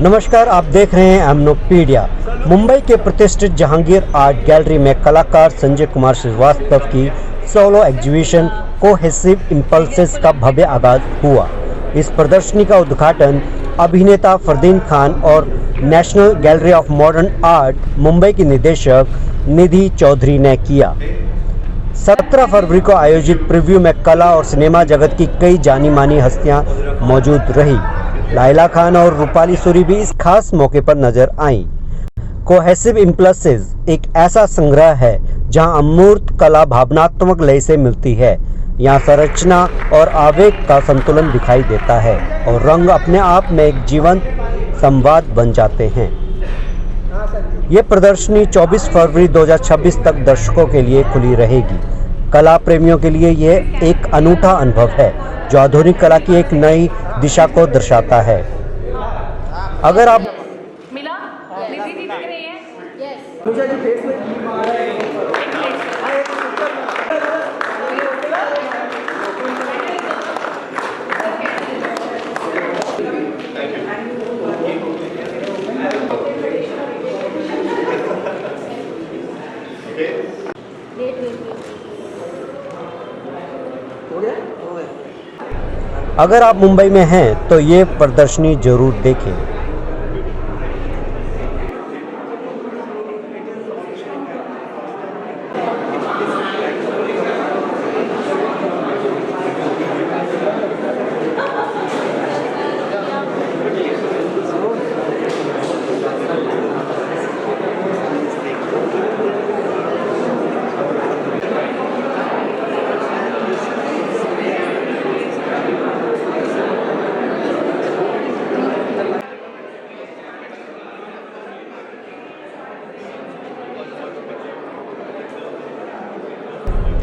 नमस्कार, आप देख रहे हैं एमनोपीडिया। मुंबई के प्रतिष्ठित जहांगीर आर्ट गैलरी में कलाकार संजय कुमार श्रीवास्तव की सोलो एग्जीबिशन कोहेसिव इम्पल्सेस का भव्य आगाज हुआ। इस प्रदर्शनी का उद्घाटन अभिनेता फरदीन खान और national gallery of modern art Mumbai की निदेशक निधि चौधरी ने किया। 17 फरवरी को आयोजित प्रीव्यू में कला और सिनेमा जगत की कई जानी मानी हस्तियां मौजूद रही। लाइला खान और रूपाली सूरी भी इस खास मौके पर नजर आईं। कोहेसिव इम्पल्सेस एक ऐसा संग्रह है जहां अमूर्त कला भावनात्मक लय से मिलती है। यहाँ संरचना और आवेग का संतुलन दिखाई देता है और रंग अपने आप में एक जीवंत संवाद बन जाते हैं। ये प्रदर्शनी 24 फरवरी 2026 तक दर्शकों के लिए खुली रहेगी। कला प्रेमियों के लिए ये एक अनूठा अनुभव है जो आधुनिक कला की एक नई दिशा को दर्शाता है। अगर आप मिला निधि जी दिख रही है। अगर आप मुंबई में हैं तो ये प्रदर्शनी जरूर देखें।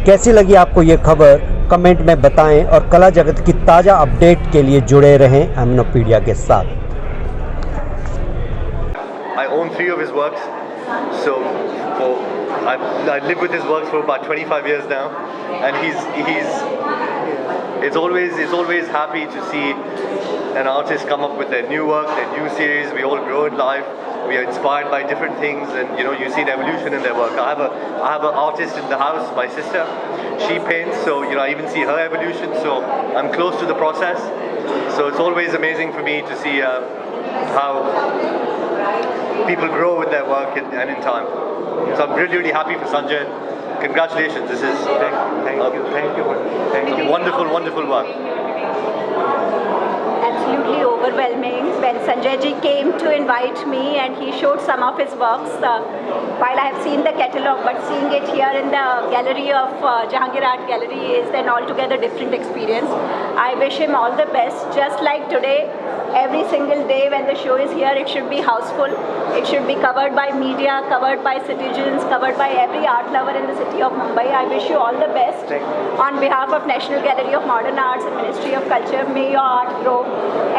कैसी लगी आपको ये खबर, कमेंट में बताएं और कला जगत की ताज़ा अपडेट के लिए जुड़े रहें एमनोपीडिया के साथ। I own 3 of his works, so I live with his works for about 25 years now, and it's always happy to see an artist come up with their new work, their new series. We all grow in life. We are inspired by different things, and you see an evolution in their work. I have an artist in the house, my sister. She paints, so I even see her evolution. So I'm close to the process. So it's always amazing for me to see how people grow with their work and in time. So I'm really happy for Sanjay. Congratulations! This is thank you. Wonderful work. Absolutely overwhelming when Sanjay ji came to invite me and he showed some of his works. While I have seen the catalogue, but seeing it here in the gallery of Jahangir Art Gallery is an altogether different experience. I wish him all the best. Just like today, every single day when the show is here, it should be houseful. It should be covered by media, covered by citizens, covered by every art lover in the city of Mumbai. I wish you all the best. On behalf of National Gallery of Modern Arts and Ministry of Culture, may your art grow.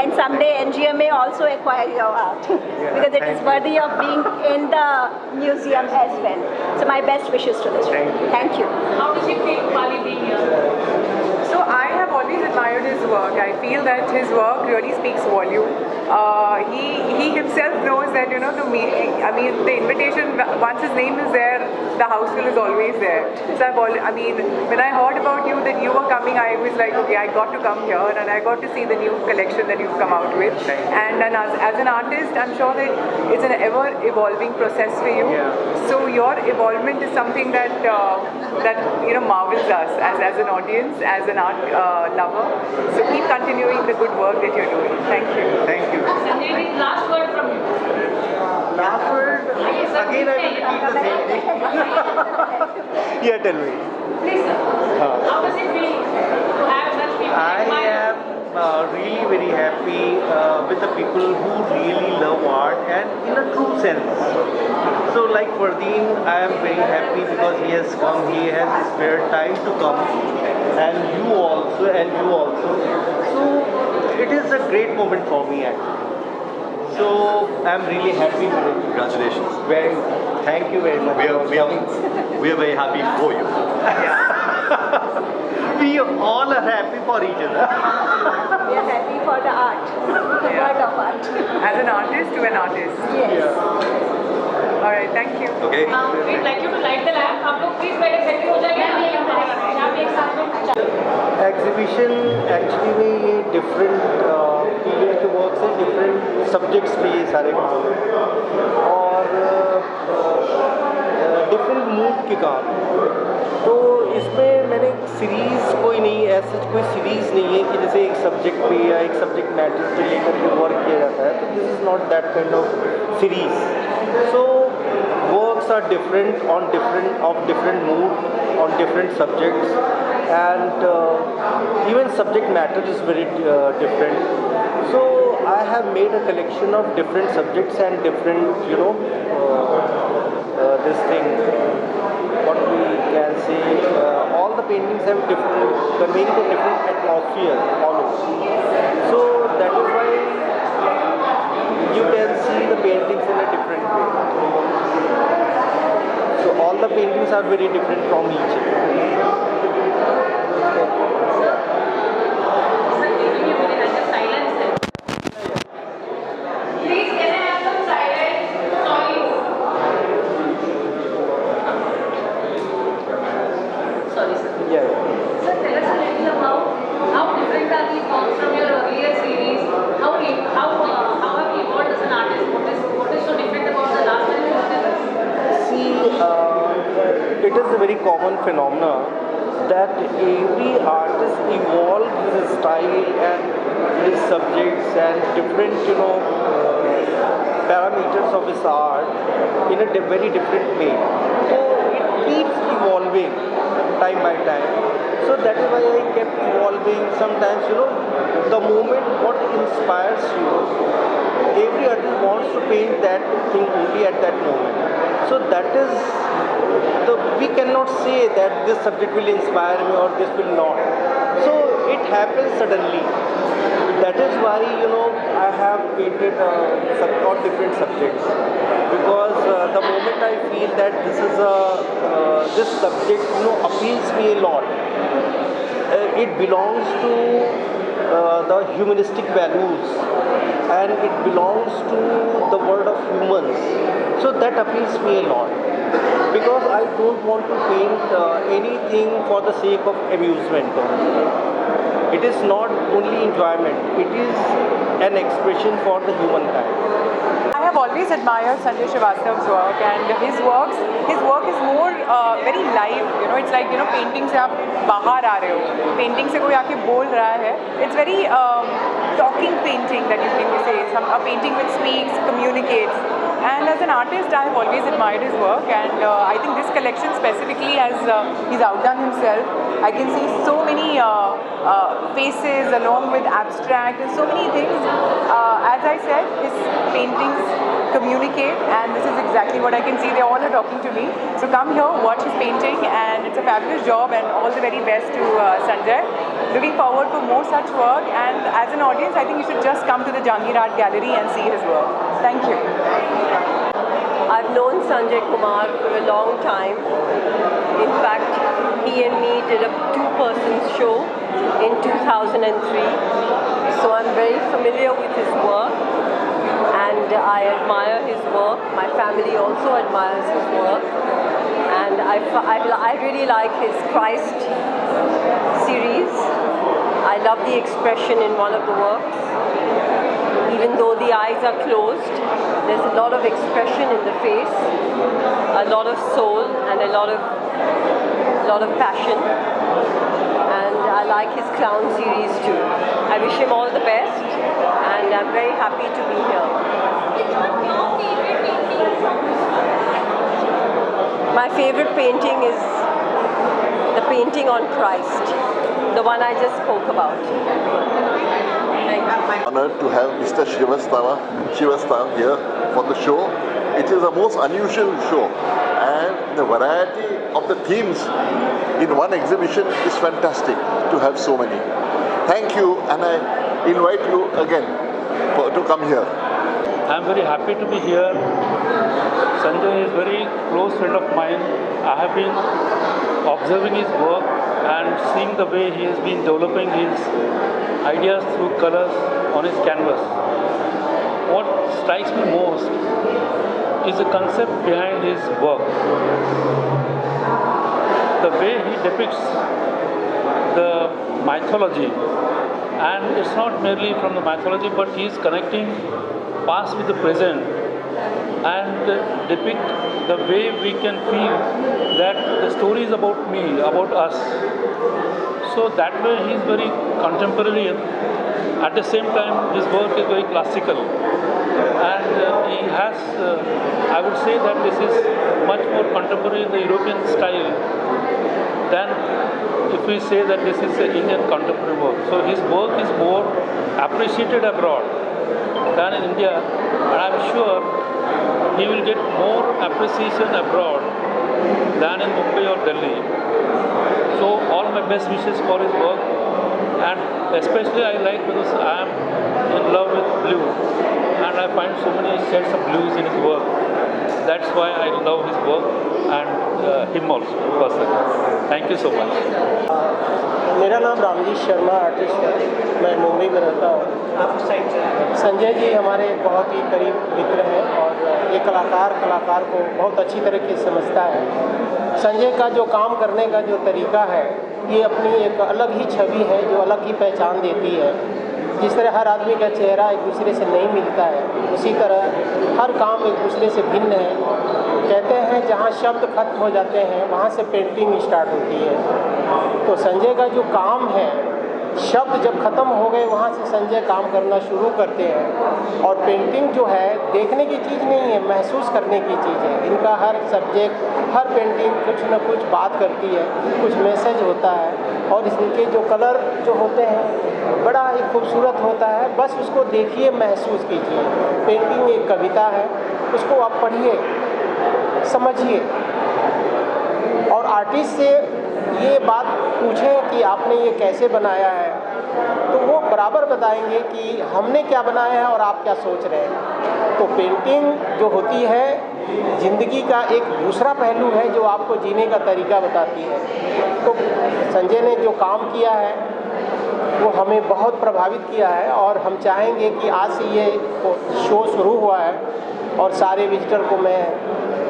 And someday NGM may also acquire your art because it is worthy of being in the museum as well. So my best wishes to this. Thank you. How does you feel Pali being here? So I have always admired his work. I feel that his work really speaks volume. He himself knows that to me, I mean, the invitation, once his name is there, the houseful is always there. So when I heard about you that you were coming, I was like, okay, I got to come here and I got to see the new collection that you've come out with. And as an artist, I'm sure that it's an ever evolving process for you. So your evolvement is something that marvels us as an audience, as an art lover. So keep continuing the good work that you're doing. Thank you. Thank you. Sanjay ji, last word from you. Last word. Again, I will repeat the same thing. Yeah, tell me. Please, sir. How does it feel to have such people? I am really very happy with the people who really love art and in a true sense. So like Fardeen, I am very happy because he has come, he has spared time to come, and you also. So it is a great moment for me actually. So I am really happy with it. Congratulations. Thank you very much. We are very happy for you. We all are happy for each other. We are happy. gallery for the art, the world of art. As an artist to an artist. Yes. Alright, thank you. Okay. We'd like you to light the lamp. आप लोग please पहले setting हो जाएगा ना ये हमारे यहाँ पे एक साथ में एग्जीबिशन एक्चुअली में ये डिफरेंट पीरियड के वर्क्स हैं, डिफरेंट सब्जेक्ट्स पे ये सारे काम हैं और डिफरेंट मूड के काम। तो इसमें मैंने सीरीज़ कोई नहीं, ऐसा कोई सीरीज़ नहीं है कि जैसे एक सब्जेक्ट पे या एक सब्जेक्ट मैटर पे लेकर के वर्क किया जाता है, तो this is not that kind of series. So works are different on different mood on different subjects, and even subject matter is very different. So I have made a collection of different subjects and different this thing, what we can say, all the paintings have different, conveying a different atmosphere all over. So that is why you can see the paintings in a different way. So all the paintings are very different from each other. Please can I have some silence? Sorry sir. Yeah. Sir, tell us a little about how different are these forms from your earlier series? How have you evolved as an artist? What is so different about the last time you did this? See, it is a very common phenomenon that every artist evolves his style and his subjects and different, parameters of his art in a very different way. So it keeps evolving time by time. So that is why I kept evolving. Sometimes, the moment what inspires you, every artist wants to paint that thing only at that moment. So that is we cannot say that this subject will inspire me or this will not. So it happens suddenly. That is why I have painted on different subjects, because the moment I feel that this subject appeals me a lot, it belongs to the humanistic values and it belongs to the world of humans. So that appeals me a lot, because I don't want to paint anything for the sake of amusement only. It is not only enjoyment, it is an expression for the humankind. I have always admired Sanjay Srivastava's work, and his work is more very live. It's like painting से आप बाहर आ रहे हो, painting से कोई आके बोल रहा है. It's very talking painting that you can say. A painting which speaks, communicates. And as an artist, I have always admired his work, and I think this collection specifically he's outdone himself. I can see so many faces along with abstract and so many things. As I said, his paintings communicate, and this is exactly what I can see. They all are talking to me. So come here, watch his painting, and it's a fabulous job, and all the very best to Sanjay. Looking forward for more such work, and as an audience, I think you should just come to the Jahangir Art Gallery and see his work. Thank you. I've known Sanjay Kumar for a long time. In fact, he and me did a two-person show in 2003. So I'm very familiar with his work, and I admire his work. My family also admires his work, and I really like his Christ series. I love the expression in one of the works. Even though the eyes are closed, there's a lot of expression in the face, a lot of soul, and a lot of passion. And I like his clown series too. I wish him all the best, and I'm very happy to be here. My favorite painting is the painting on Christ, the one I just spoke about. Honored to have Mr. Srivastava here for the show. It is a most unusual show, and the variety of the themes in one exhibition is fantastic to have so many. Thank you, and I invite you again to come here. I am very happy to be here. Sanjay is a very close friend of mine. I have been observing his work and seeing the way he has been developing his ideas through colors on his canvas. What strikes me most is the concept behind his work. The way he depicts the mythology, and it's not merely from the mythology, but he is connecting past with the present and depict the way we can feel that the story is about me, about us. So that way he is very contemporary. At the same time, his work is very classical, and he has, I would say that this is much more contemporary in the European style than if we say that this is an Indian contemporary work. So his work is more appreciated abroad than in India, and I'm sure he will get more appreciation abroad than in Mumbai or Delhi. So all my best wishes for his work, and especially I like because I am in love with blue, and I find so many shades of blues in his work. That's why I love his work and him also personally. Thank you so much. मेरा नाम Ramjeet Sharma artist है, मैं मुंबई में रहता हूँ। संजय जी हमारे बहुत ही करीब मित्र हैं और ये कलाकार को बहुत अच्छी तरीके से समझता है। संजय का जो काम करने का जो तरीका है, ये अपनी एक अलग ही छवि है जो अलग ही पहचान देती है। जिस तरह हर आदमी का चेहरा एक दूसरे से नहीं मिलता है, उसी तरह हर काम एक दूसरे से भिन्न है। कहते हैं जहाँ शब्द खत्म हो जाते हैं वहाँ से पेंटिंग स्टार्ट होती है। तो संजय का जो काम है, शब्द जब ख़त्म हो गए वहाँ से संजय काम करना शुरू करते हैं। और पेंटिंग जो है देखने की चीज़ नहीं है, महसूस करने की चीज़ है। इनका हर सब्जेक्ट, हर पेंटिंग कुछ न कुछ बात करती है, कुछ मैसेज होता है। और इनके जो कलर जो होते हैं बड़ा ही खूबसूरत होता है। बस उसको देखिए, महसूस कीजिए। पेंटिंग एक कविता है, उसको आप पढ़िए, समझिए। और आर्टिस्ट से ये बात पूछें कि आपने ये कैसे बनाया है, तो वो बराबर बताएंगे कि हमने क्या बनाया है और आप क्या सोच रहे हैं। तो पेंटिंग जो होती है ज़िंदगी का एक दूसरा पहलू है जो आपको जीने का तरीका बताती है। तो संजय ने जो काम किया है वो हमें बहुत प्रभावित किया है, और हम चाहेंगे कि आज से ये शो शुरू हुआ है और सारे विजिटर को मैं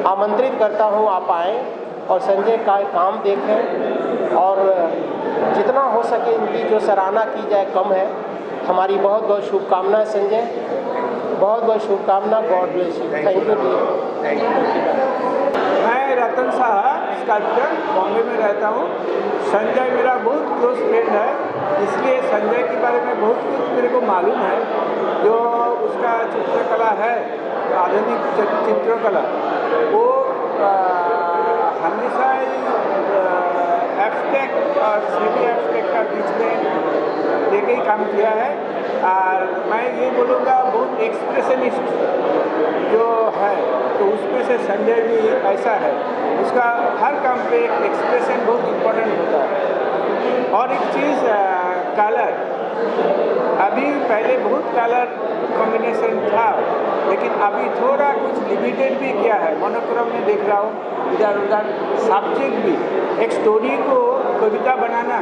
आमंत्रित करता हूँ आप आएँ और संजय का काम देखें, और जितना हो सके इनकी जो सराहना की जाए कम है। हमारी बहुत बहुत शुभकामनाएं संजय, बहुत बहुत शुभकामना। God bless you. Thank you. मैं रतन साहा स्कल्पचर बॉम्बे में रहता हूँ। संजय मेरा बहुत क्लोज फ्रेंड है, इसलिए संजय के बारे में बहुत कुछ मेरे को मालूम है। जो उसका चित्रकला है, आधुनिक चित्रकला, वो हमेशा एब्स्ट्रैक्ट और सेमी एब्स्ट्रैक्ट का बीच में लेके ही काम किया है। और मैं ये बोलूँगा बहुत एक्सप्रेशनिस्ट जो है, तो उसमें से संजय भी ऐसा है। उसका हर काम पे एक एक्सप्रेशन बहुत इम्पोर्टेंट होता है। और एक चीज़ कलर, अभी पहले बहुत कलर कॉम्बिनेशन था, लेकिन अभी थोड़ा कुछ लिमिटेड भी किया है। मोनोक्रोम में देख रहा हूँ, इधर उधर सब्जेक्ट भी, एक स्टोरी को कविता बनाना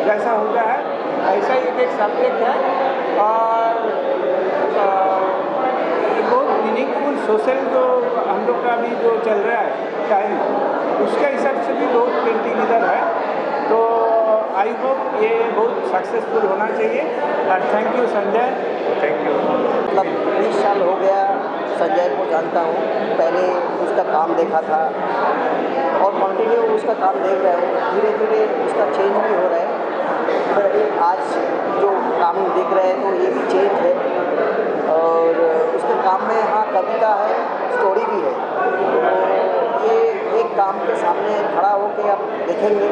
जैसा होता है ऐसा ही एक सब्जेक्ट है। और बहुत मीनिंगफुल सोशल जो हम लोग का अभी जो चल रहा है टाइम, उसके हिसाब से भी बहुत पेंटिंग इधर है। तो आई होप ये बहुत सक्सेसफुल होना चाहिए। और thank you Sanjay. Thank you. मतलब 20 साल हो गया संजय को जानता हूँ। पहले उसका काम देखा था और कंटिन्यू उसका काम देख रहा हूँ। धीरे धीरे उसका चेंज भी हो रहा है, पर आज जो काम देख रहे हैं तो ये भी चेंज है। और उसके काम में हाँ कविता है, स्टोरी भी है। तो ये एक काम के सामने खड़ा होकर आप देखेंगे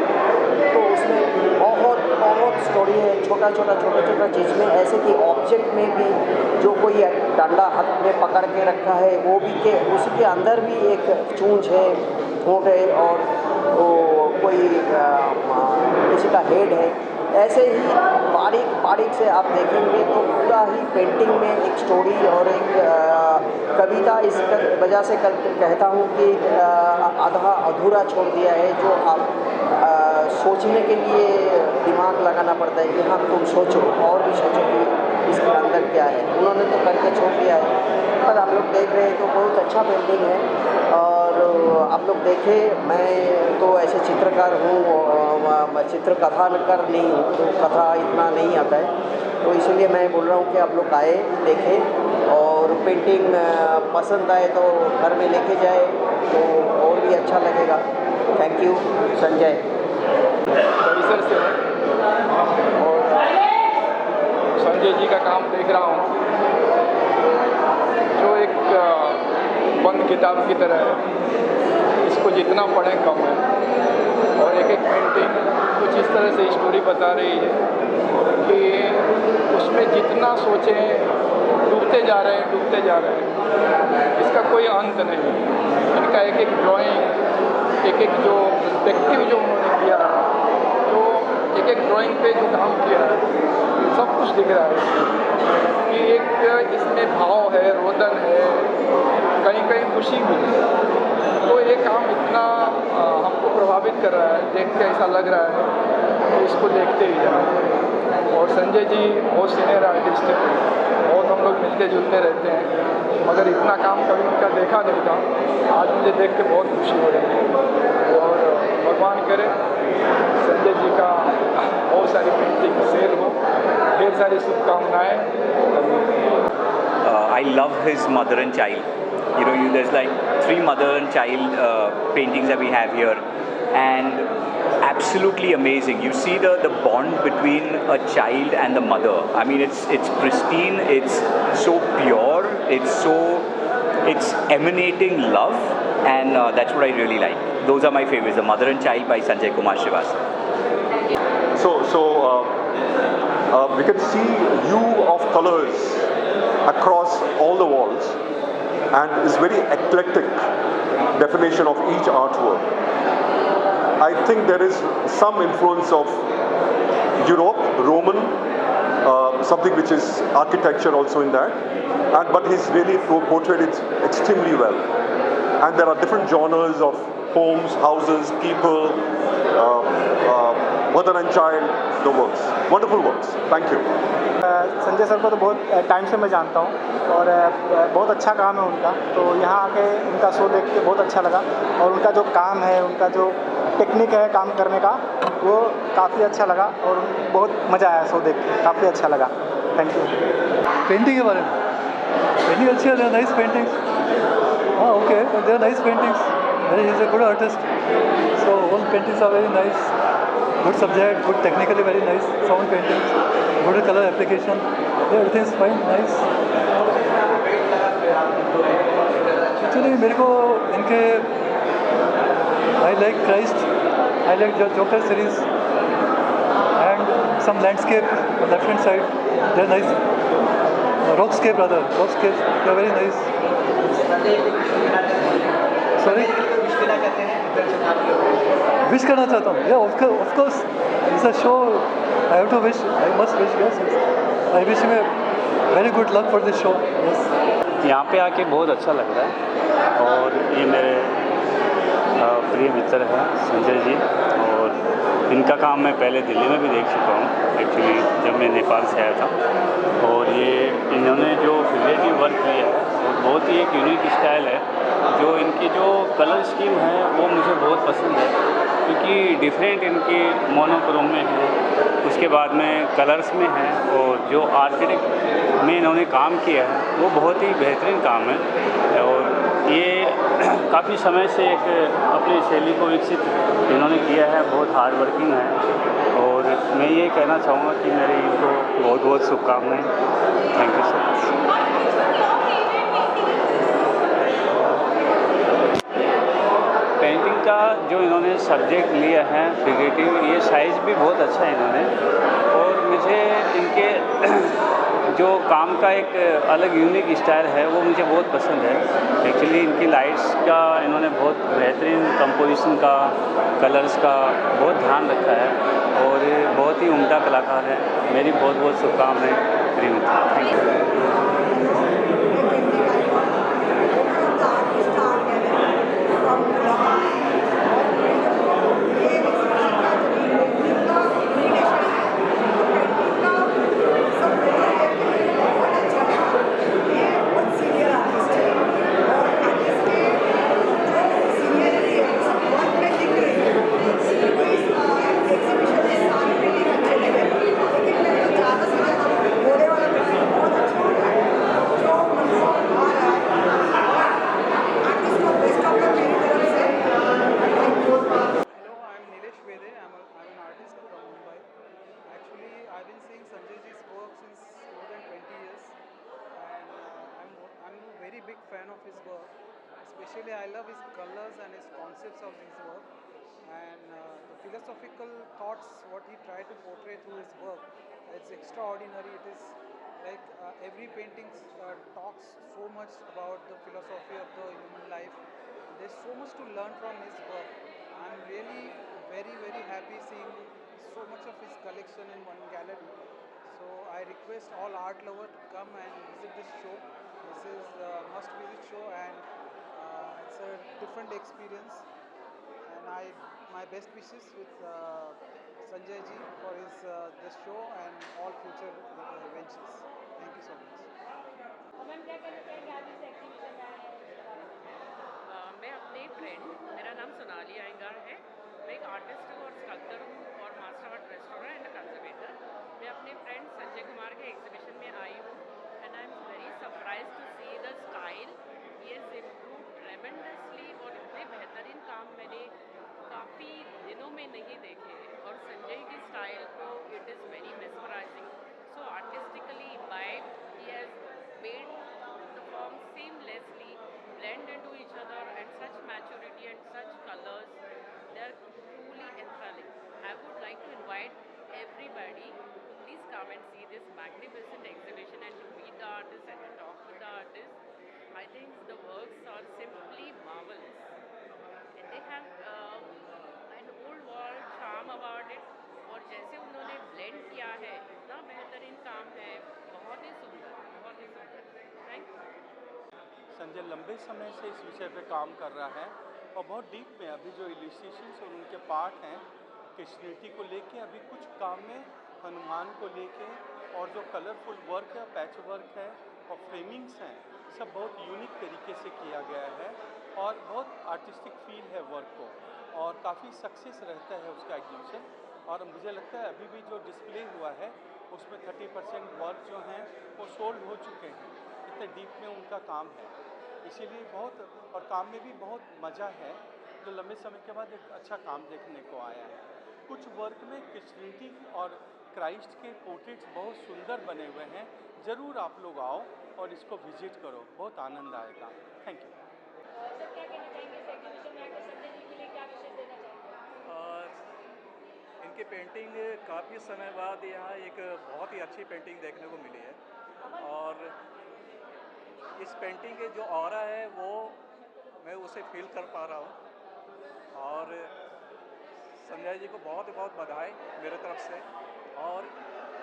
तो उसमें बहुत बहुत स्टोरी है। छोटा छोटा चीज़ में, ऐसे कि ऑब्जेक्ट में भी जो कोई डंडा हाथ में पकड़ के रखा है वो भी के उसके अंदर भी एक चूंच है, ठोंठ है, और वो कोई किसी का हेड है। ऐसे ही बारीक से आप देखेंगे तो पूरा ही पेंटिंग में एक स्टोरी और एक कविता इस वजह से कहता हूँ कि आधा अधूरा छोड़ दिया है, जो आप सोचने के लिए दिमाग लगाना पड़ता है कि हाँ तुम सोचो और भी सोचो कि इसके अंदर क्या है। उन्होंने तो करके छोड़ दिया है, पर आप लोग देख रहे हैं तो बहुत अच्छा पेंटिंग है। और आप लोग देखें, मैं तो ऐसे चित्रकार हूँ, चित्र कथानकर नहीं हूँ, तो कथा इतना नहीं आता है, तो इसलिए मैं बोल रहा हूँ कि आप लोग आए, देखें और पेंटिंग पसंद आए तो घर में लेके जाए तो और भी अच्छा लगेगा। Thank you Sanjay. परिसर से और संजय जी का काम देख रहा हूँ जो एक बंद किताब की तरह है, इसको जितना पढ़ें कम है। और एक एक पेंटिंग कुछ इस तरह से स्टोरी बता रही है कि उसमें जितना सोचें डूबते जा रहे हैं, इसका कोई अंत नहीं। इनका एक एक ड्राइंग, एक एक जो पर्सपेक्टिव जो उन्होंने किया है, जो एक एक ड्राइंग पे जो काम किया है, सब कुछ दिख रहा है कि एक इसमें भाव है, रोदन है, कहीं कहीं खुशी भी है। तो ये काम इतना हमको प्रभावित कर रहा है, देख के ऐसा लग रहा है कि इसको देखते ही जाए। और संजय जी बहुत सीनियर आर्टिस्ट हैं, बहुत हम लोग मिलते जुलते रहते हैं, मगर इतना काम कभी उनका देखा नहीं था। आज मुझे देख के बहुत खुशी हो रही है और भगवान करे संजय जी का बहुत सारी पेंटिंग सेल हो, ढेर सारी शुभकामनाएं। I love his mother and child. You know, there's like 3 mother and child paintings that we have here, and absolutely amazing. You see the bond between a child and the mother. I mean, it's pristine. It's so pure. It's emanating love, and that's what I really like. Those are my favorites. The Mother and Child by Sanjay Kumar Srivastava. So we can see hue of colors across all the walls, and is very eclectic definition of each artwork. I think there is some influence of Europe, Roman, something which is architecture also in that, but he's really portrayed it extremely well. And there are different genres of homes, houses, people, mother and child, the works, wonderful works. Thank you. Sanjay sir को तो बहुत time से मैं जानता हूँ और बहुत अच्छा काम है उनका, तो यहाँ आके उनका शो देख के बहुत अच्छा लगा। और उनका जो काम है, उनका जो टेक्निक है काम करने का, वो काफ़ी अच्छा लगा और बहुत मज़ा आया शो देख के, काफ़ी अच्छा लगा। Thank you. पेंटिंग के बारे में, पेंटिंग अच्छी है, नाइस पेंटिंग्स। हाँ okay, they are nice paintings, he is a good artist, so all paintings are very nice, good subject, good technically very nice, sound paintings, good color application, everything is fine, nice. Actually मेरे को इनके I like Christ, I like Joker series and some landscape on left hand side, they are nice. Rockscape rather, Rockscape, they are very nice. Sorry? Wish करना चाहता हूँ, या of course it's a show, I have to wish, I must wish, yes I wish me very good luck for this show. Yes, यहाँ पे आके बहुत अच्छा लग रहा है और ये मेरे प्रिय मित्र हैं संजय जी, और इनका काम मैं पहले दिल्ली में भी देख चुका हूँ एक्चुअली जब मैं नेपाल से आया था। और ये इन्होंने जो फिगरेटिव वर्क किया है वो बहुत ही एक यूनिक स्टाइल है। जो इनकी जो कलर स्कीम है वो मुझे बहुत पसंद है, क्योंकि डिफरेंट इनकी मोनोक्रोम में है, उसके बाद में कलर्स में है, और जो आर्किटेक्ट में इन्होंने काम किया है वो बहुत ही बेहतरीन काम है। और ये काफ़ी समय से एक अपनी शैली को विकसित इन्होंने किया है, बहुत हार्ड वर्किंग है। और मैं ये कहना चाहूँगा कि मेरी इनको बहुत बहुत शुभकामनाएँ। Thank you so much. Painting का जो इन्होंने सब्जेक्ट लिया है फिगरेटिव, ये साइज़ भी बहुत अच्छा है इन्होंने, और मुझे इनके जो काम का एक अलग यूनिक स्टाइल है वो मुझे बहुत पसंद है। एक्चुअली इनकी लाइट्स का इन्होंने बहुत बेहतरीन कंपोजिशन का, कलर्स का बहुत ध्यान रखा है और ये बहुत ही उम्दा कलाकार है। मेरी बहुत बहुत शुभकामनाएं प्रिय मित्र। Thank you. big fan of his work. Especially I love his colors and his concepts of his work, and the philosophical thoughts what he tried to portray through his work. It's extraordinary. It is like every painting talks so much about the philosophy of the human life. There's so much to learn from his work. I'm really very happy seeing so much of his collection in one gallery. So I request all art lovers to come and visit this show. This is a must visit show, and it's a different experience. And my best wishes with Sanjay ji for his this show and all future ventures. Thank you so much. मैं अपने friend, मेरा नाम सोनाली अयंगार है, मैं एक artist हूँ और sculptor हूँ और master art restaurant and conservator. मैं अपने फ्रेंड संजय कुमार के एग्जीबिशन में आई हूँ and I am very surprise to see the style. He has improve tremendously और इतने बेहतरीन काम मैंने काफ़ी दिनों में नहीं देखे और संजय की स्टाइल को it is very mesmerising. So artistically imbibed, he has made the form seamlessly blend into each other at such maturity and such colors. They are truly enthralling. I would like to invite everybody to please come and see this magnificent exhibition and to meet the artist and to talk with the artist. I think the works are simply marvelous. And they have an old world charm about it. और जैसे उन्होंने blend किया है, इतना बेहतरीन काम है, बहुत ही सुंदर, बहुत ही सुंदर। Thank you. संजय लंबे समय से इस विषय पे काम कर रहा है और बहुत डीप में अभी जो इलिस्ट्रेशंस और उनके पार्ट हैं कृष्णिटी को लेके, अभी कुछ काम में हनुमान को लेके, और जो कलरफुल वर्क है, पैच वर्क है और फ्रेमिंग्स हैं, सब बहुत यूनिक तरीके से किया गया है और बहुत आर्टिस्टिक फील है वर्क को, और काफ़ी सक्सेस रहता है उसका एग्जीबिशन। और मुझे लगता है अभी भी जो डिस्प्ले हुआ है उसमें 30% वर्क जो हैं वो सोल्ड हो चुके हैं, इतने डीप में उनका काम है। इसीलिए बहुत, और काम में भी बहुत मज़ा है, जो लंबे समय के बाद एक अच्छा काम देखने को आया है। कुछ वर्क में क्रिश्चियनिटी और क्राइस्ट के पोर्ट्रेट्स बहुत सुंदर बने हुए हैं। ज़रूर आप लोग आओ और इसको विजिट करो, बहुत आनंद आएगा। Thank you. इनकी पेंटिंग काफ़ी समय बाद यहाँ एक बहुत ही अच्छी पेंटिंग देखने को मिली है, और इस पेंटिंग के जो ऑरा है वो मैं उसे फील कर पा रहा हूँ। और संजय जी को बहुत बहुत बधाई मेरे तरफ से। और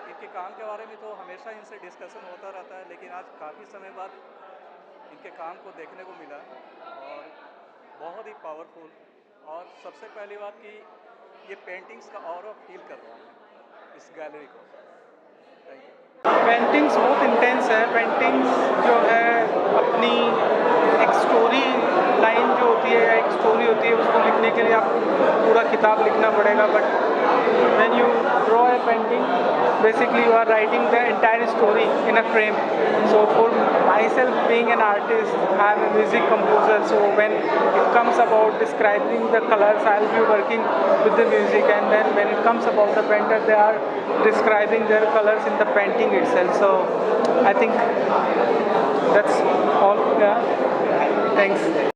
इनके काम के बारे में तो हमेशा इनसे डिस्कशन होता रहता है, लेकिन आज काफ़ी समय बाद इनके काम को देखने को मिला और बहुत ही पावरफुल। और सबसे पहली बात कि ये पेंटिंग्स का ऑरा फील कर रहा हूँ इस गैलरी को। Thank you. पेंटिंग्स बहुत इंटेंस है। पेंटिंग्स जो है अपनी एक स्टोरी लाइन जो होती है, एक स्टोरी होती है, उसको लिखने के लिए आपको पूरा किताब लिखना पड़ेगा। But when you draw a painting, basically you are writing the entire story in a frame. So for myself, being an artist, I am a music composer, so when it comes about describing the colors, I'll be working with the music, and then when it comes about the painter, they are describing their colors in the painting itself. So I think that's all. Yeah. Thanks.